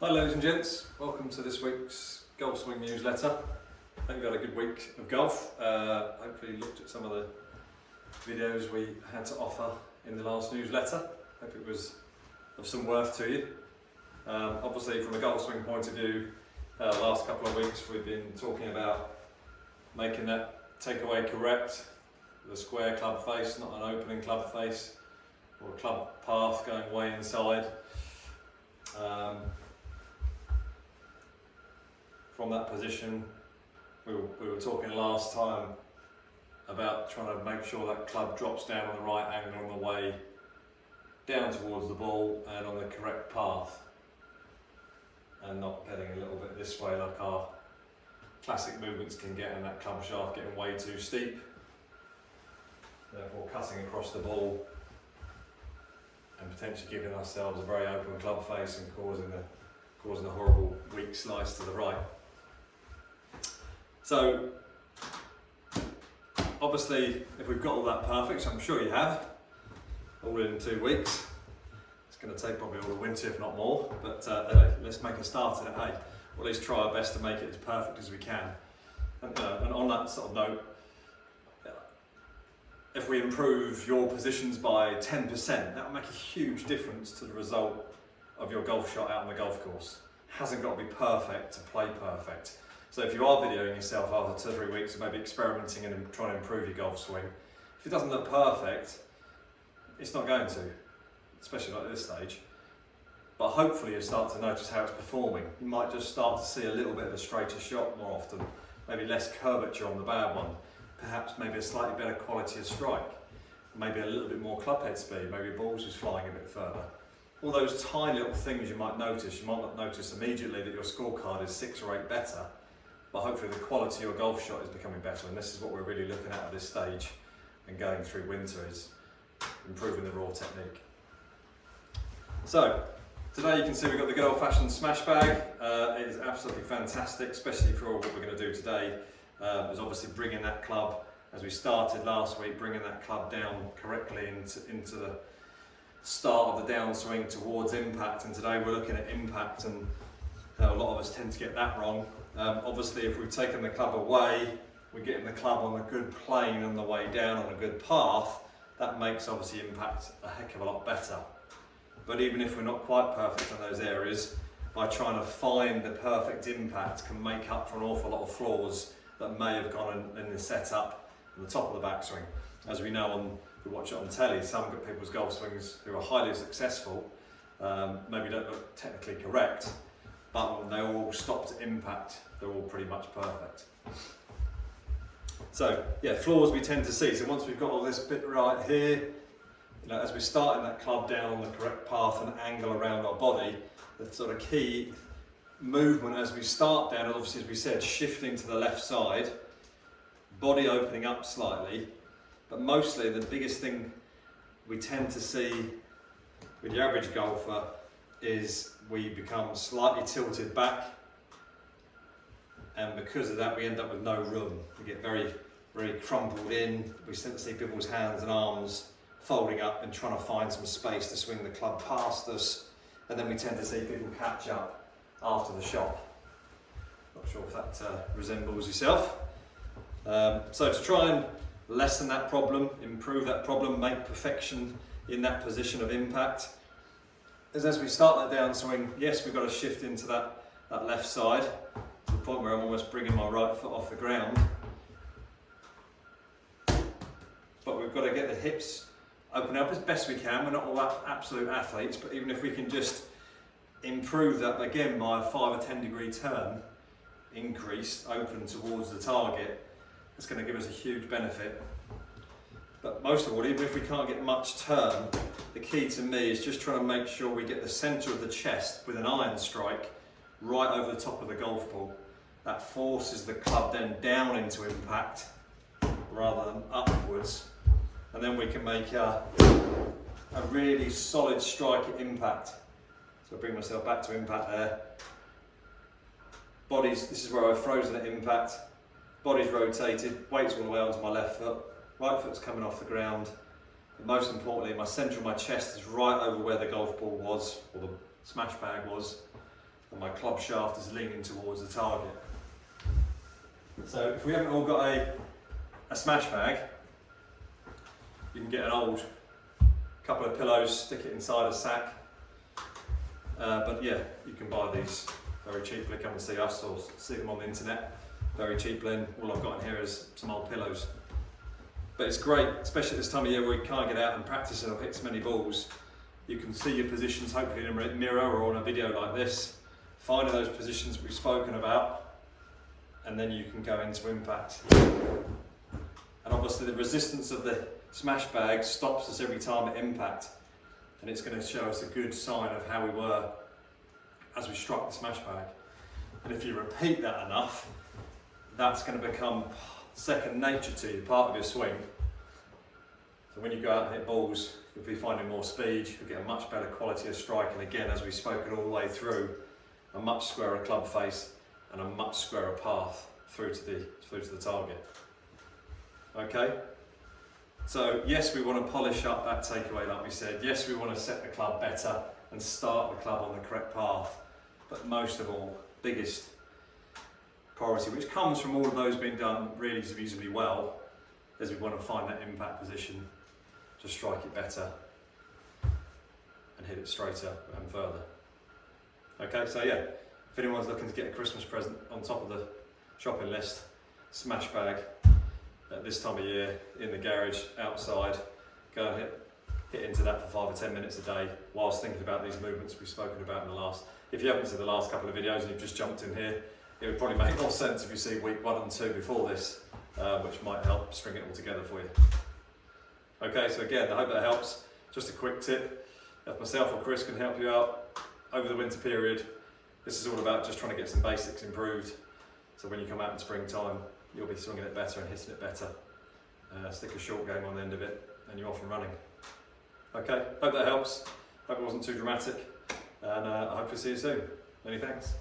Hi ladies and gents, welcome to this week's Golf Swing newsletter. I hope you had a good week of golf. Hopefully you looked at some of the videos we had to offer in the last newsletter. Hope it was of some worth to you. Obviously from a Golf Swing point of view, last couple of weeks we've been talking about making that takeaway correct, with a square club face, not an opening club face, or a club path going way inside. From that position, we were talking last time about trying to make sure that club drops down on the right angle on the way down towards the ball and on the correct path, and not getting a little bit this way like our classic movements can get, and that club shaft getting way too steep, therefore cutting across the ball and potentially giving ourselves a very open club face and causing a horrible weak slice to the right. So obviously if we've got all that perfect, so I'm sure you have, all in 2 weeks, it's going to take probably all the winter if not more, but let's make a start at it, hey? Or at least try our best to make it as perfect as we can. And on that sort of note, if we improve your positions by 10%, that will make a huge difference to the result of your golf shot out on the golf course. It hasn't got to be perfect to play perfect. So if you are videoing yourself after 2 or 3 weeks of maybe experimenting and trying to improve your golf swing, if it doesn't look perfect, it's not going to, especially not at this stage. But hopefully you'll start to notice how it's performing. You might just start to see a little bit of a straighter shot more often, maybe less curvature on the bad one, perhaps maybe a slightly better quality of strike, maybe a little bit more club head speed, maybe balls just flying a bit further. All those tiny little things you might notice. You might not notice immediately that your scorecard is 6 or 8 better, but hopefully the quality of your golf shot is becoming better, and this is what we're really looking at this stage and going through winter, is improving the raw technique. So today you can see we've got the good old-fashioned smash bag. It is absolutely fantastic, especially for what we're going to do today. Is obviously bringing that club, as we started last week, bringing that club down correctly into the start of the downswing towards impact, and today we're looking at impact, and a lot of us tend to get that wrong. Obviously if we've taken the club away, we're getting the club on a good plane on the way down on a good path. That makes obviously impact a heck of a lot better. But even if we're not quite perfect in those areas, by trying to find the perfect impact can make up for an awful lot of flaws that may have gone in the setup at the top of the backswing. As we know, we watch it on telly, some people's golf swings who are highly successful maybe don't look technically correct, but when they all stop to impact, they're all pretty much perfect. So yeah, flaws we tend to see. So once we've got all this bit right here, as we're starting that club down on the correct path and angle around our body, the sort of key movement as we start down, obviously as we said, shifting to the left side, body opening up slightly, but mostly the biggest thing we tend to see with the average golfer is we become slightly tilted back, and because of that we end up with no room. We get very, very crumpled in. We tend to see people's hands and arms folding up and trying to find some space to swing the club past us, and then we tend to see people catch up after the shot. Not sure if that resembles yourself. So to try and lessen that problem, improve that problem, make perfection in that position of impact, is as we start that downswing, yes, we've got to shift into that left side to the point where I'm almost bringing my right foot off the ground, but we've got to get the hips open up as best we can. We're not all absolute athletes, but even if we can just improve that again by a 5 or 10 degree turn increase open towards the target, it's going to give us a huge benefit. But most of all, even if we can't get much turn, the key to me is just trying to make sure we get the centre of the chest with an iron strike right over the top of the golf ball. That forces the club then down into impact rather than upwards, and then we can make a really solid strike at impact. So I bring myself back to impact there. Bodies, this is where I've frozen at impact. Body's rotated, weight's all the way onto my left foot, right foot's coming off the ground. But most importantly, my centre of my chest is right over where the golf ball was, or the smash bag was. and my club shaft is leaning towards the target. So if we haven't all got a smash bag, you can get an old couple of pillows, stick it inside a sack. But yeah, you can buy these very cheaply. Come and see us or see them on the internet very cheaply. And all I've got in here is some old pillows. But it's great, especially at this time of year where you can't get out and practice or hit so many balls. You can see your positions hopefully in a mirror or on a video like this, finding those positions we've spoken about, and then you can go into impact. And obviously the resistance of the smash bag stops us every time at impact, and it's going to show us a good sign of how we were as we struck the smash bag. And if you repeat that enough, that's going to become second nature to you, part of your swing. So when you go out and hit balls, you'll be finding more speed, you'll get a much better quality of strike, and again, as we've spoken all the way through, a much squarer club face and a much squarer path through to the target. Okay? So yes, we want to polish up that takeaway like we said. Yes, we want to set the club better and start the club on the correct path. But most of all, biggest priority, which comes from all of those being done really reasonably well, is we want to find that impact position to strike it better and hit it straighter and further. Okay, so yeah, if anyone's looking to get a Christmas present on top of the shopping list, smash bag at this time of year, in the garage, outside, go and hit into that for 5 or 10 minutes a day whilst thinking about these movements we've spoken about in the last. If you haven't seen the last couple of videos and you've just jumped in here, it would probably make more sense if you see week 1 and 2 before this, which might help string it all together for you. Okay, so again, I hope that helps. Just a quick tip, if myself or Chris can help you out over the winter period, this is all about just trying to get some basics improved, so when you come out in springtime, you'll be swinging it better and hitting it better. Stick a short game on the end of it and you're off and running. Okay, hope that helps. Hope it wasn't too dramatic, and I hope to see you soon. Many thanks.